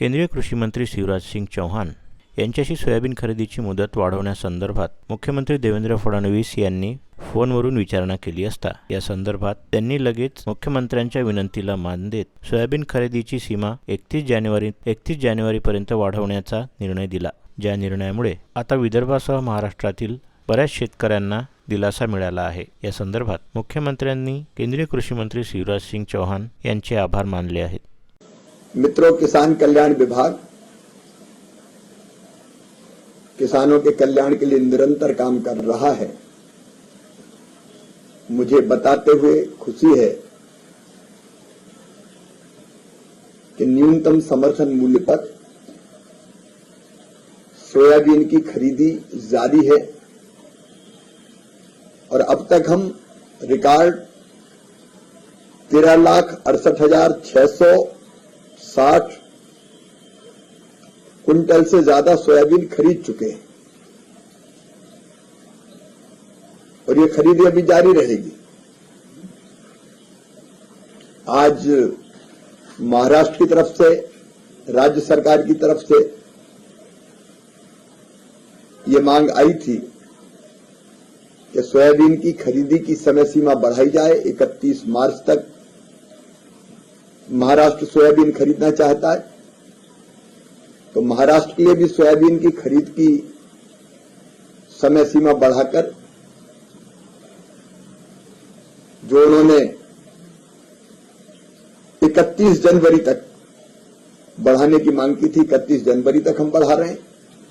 केंद्रीय कृषी मंत्री शिवराज सिंग चौहान यांच्याशी सोयाबीन खरेदीची मुदत वाढवण्यासंदर्भात मुख्यमंत्री देवेंद्र फडणवीस यांनी फोनवरून विचारणा केली असता या संदर्भात त्यांनी लगेच मुख्यमंत्र्यांच्या विनंतीला मान देत सोयाबीन खरेदीची सीमा 31 जानेवारीपर्यंत वाढवण्याचा निर्णय दिला. ज्या निर्णयामुळे आता विदर्भासह महाराष्ट्रातील बऱ्याच शेतकऱ्यांना दिलासा मिळाला आहे. या संदर्भात मुख्यमंत्र्यांनी केंद्रीय कृषी मंत्री शिवराज सिंग चौहान यांचे आभार मानले आहेत. मित्रों, किसान कल्याण विभाग किसानों के कल्याण के लिए निरंतर काम कर रहा है. मुझे बताते हुए खुशी है कि न्यूनतम समर्थन मूल्य पर सोयाबीन की खरीदी जारी है और अब तक हम रिकॉर्ड 13,68,660 क्विंटल से ज्यादा सोयाबीन खरीद चुके हैं और ये खरीदी अभी जारी रहेगी. आज महाराष्ट्र की तरफ से, राज्य सरकार की तरफ से ये मांग आई थी कि सोयाबीन की खरीदी की समय सीमा बढ़ाई जाए. 31 मार्च तक महाराष्ट्र सोयाबीन खरीदना चाहता है, तो महाराष्ट्र के लिए भी सोयाबीन की खरीद की समय सीमा बढ़ाकर जो उन्होंने 31 जनवरी तक बढ़ाने की मांग की थी, 31 जनवरी तक हम बढ़ा रहे हैं.